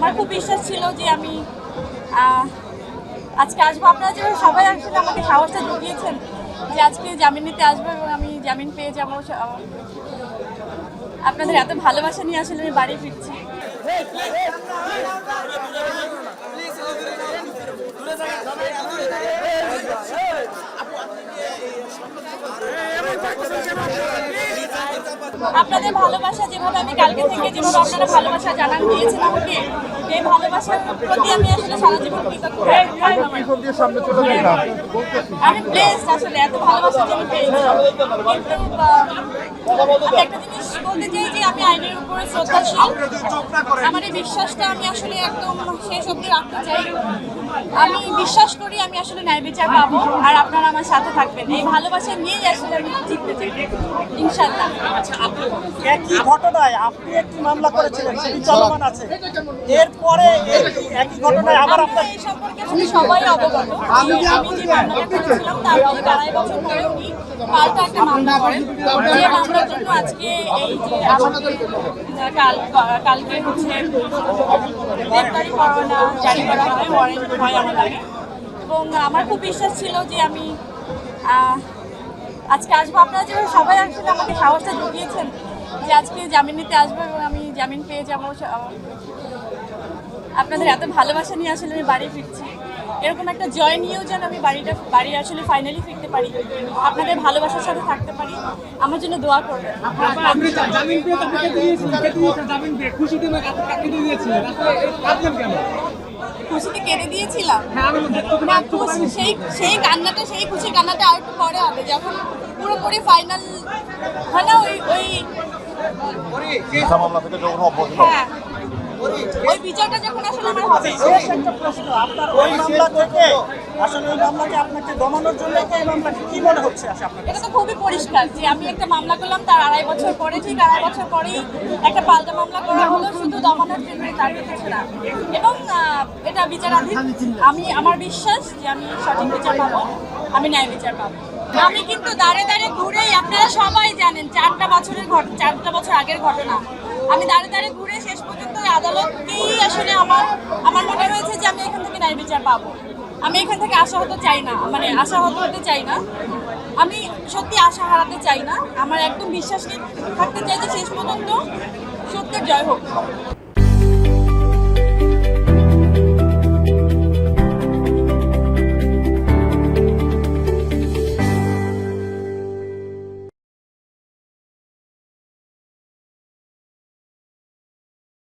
আমার খুব বিশ্বাস ছিল যে আমি আজকে আসবো। আপনারা যে সবাই আসলে আমাকে সাহসটা জুগিয়েছেন যে আজকে জামিন নিতে আসবো এবং আমি জামিন পেয়ে যাবো। আপনাদের এত ভালোবাসা নিয়ে আসলে আমি বাড়ি ফিরছি। আপনাদের ভালোবাসা যেভাবে আমি কালকে থেকে যেভাবে আপনারা ভালোবাসা জানান দিয়েছেন আমাকে, এই ভালোবাসার প্রতি আমি আসলে সারা জীবন কৃতজ্ঞ। আমি ব্লেসড আসলে এত ভালোবাসা যে আমি পেয়েছি। কিন্তু আমি একটা জিনিস বলতে চাই যে আমি আইনের উপরে শ্রদ্ধাশীল। আমার এই বিশ্বাসটা আমি আসলে একদম শেষ অবধি রাখতে চাই। আমি বিশ্বাস করি আমি আসলে ন্যায় বিচার পাবো, আর আপনারা আমার সাথে থাকবেন। এই ভালোবাসা নিয়েই আসলে আমি জিততে চাই ইনশাআল্লাহ। একই ঘটনায় আপনি একটি মামলা করেছিলেন, সেটি চলমান আছে। এরপরে একই ঘটনায় আবার আপনার এই সম্পর্কে আসলে সবাই অবগত। আমি যে মামলাটা করেছিলাম তার ঠিক 2.5 বছর পরে উনি পাল্টা একটা মামলা করেন। যে মামলার জন্য আজকে এই যে আমাকে কালকে হচ্ছে গ্রেপ্তারি পরোয়ানা জারি করা হয়, ওয়ারেন্ট হয় আমার লাগে। এবং আমার খুব বিশ্বাস ছিল যে আমি আজকে আসবো। আপনারা যে সবাই আসলে আমাকে সাহসটা জুগিয়েছেন যে আজকে জামিন নিতে আসবো এবং আমি জামিন পেয়ে যাবো। আপনাদের এত ভালোবাসা নিয়ে আসলে আমি বাড়ি ফিরছি। এরকম একটা জয় নিয়েও যেন আমি বাড়ি আসলে ফাইনালি ফিরতে পারি, আপনাদের ভালোবাসার সাথে থাকতে পারি। আমার জন্য দোয়া করবেন। খুশিতে কেঁদে দিয়েছিলাম। সেই কান্নাটা, সেই খুশির কান্নাটা আর একটু পরে হবে, যখন পুরোপুরি ফাইনাল হয় না ওই হ্যাঁ, ওই বিচারটা যখন আসলে আমার হবে। শেষ একটা প্রশ্ন, আপনার ওই মামলা থেকে আসলে ওই মামলাকে আপনাকে দমানোর জন্য এই মামলাকে কি মনে হচ্ছে আপনার? এটা তো খুবই পরিষ্কার যে আমি একটা মামলা করলাম, তার 2.5 বছর পরে, ঠিক 2.5 বছর পরেই একটা পাল্টা মামলা করা হলো শুধু দমানোর জন্য, তার কিছু না। এবং এটা বিচারাধীন। আমার বিশ্বাস যে আমি সঠিক বিচার পাবো, আমি ন্যায় বিচার পাবো। আমি কিন্তু দাঁড়ে দাঁড়ে ঘুরেই, আপনারা সবাই জানেন 4টা বছর আগের ঘটনা। আমি দাঁড়ে দাঁড়ে ঘুরে শেষ পর্যন্ত আদালতকেই আসলে আমার মনে হয়েছে যে আমি এখান থেকে ন্যায় বিচার পাবো। আমি এখান থেকে আশাহত চাই না, মানে আশাহত হতে চাই না। আমি সত্যি আশা হারাতে চাই না। আমার একদম বিশ্বাস থাকতে চাই যে শেষ পর্যন্ত সত্যের জয় হোক।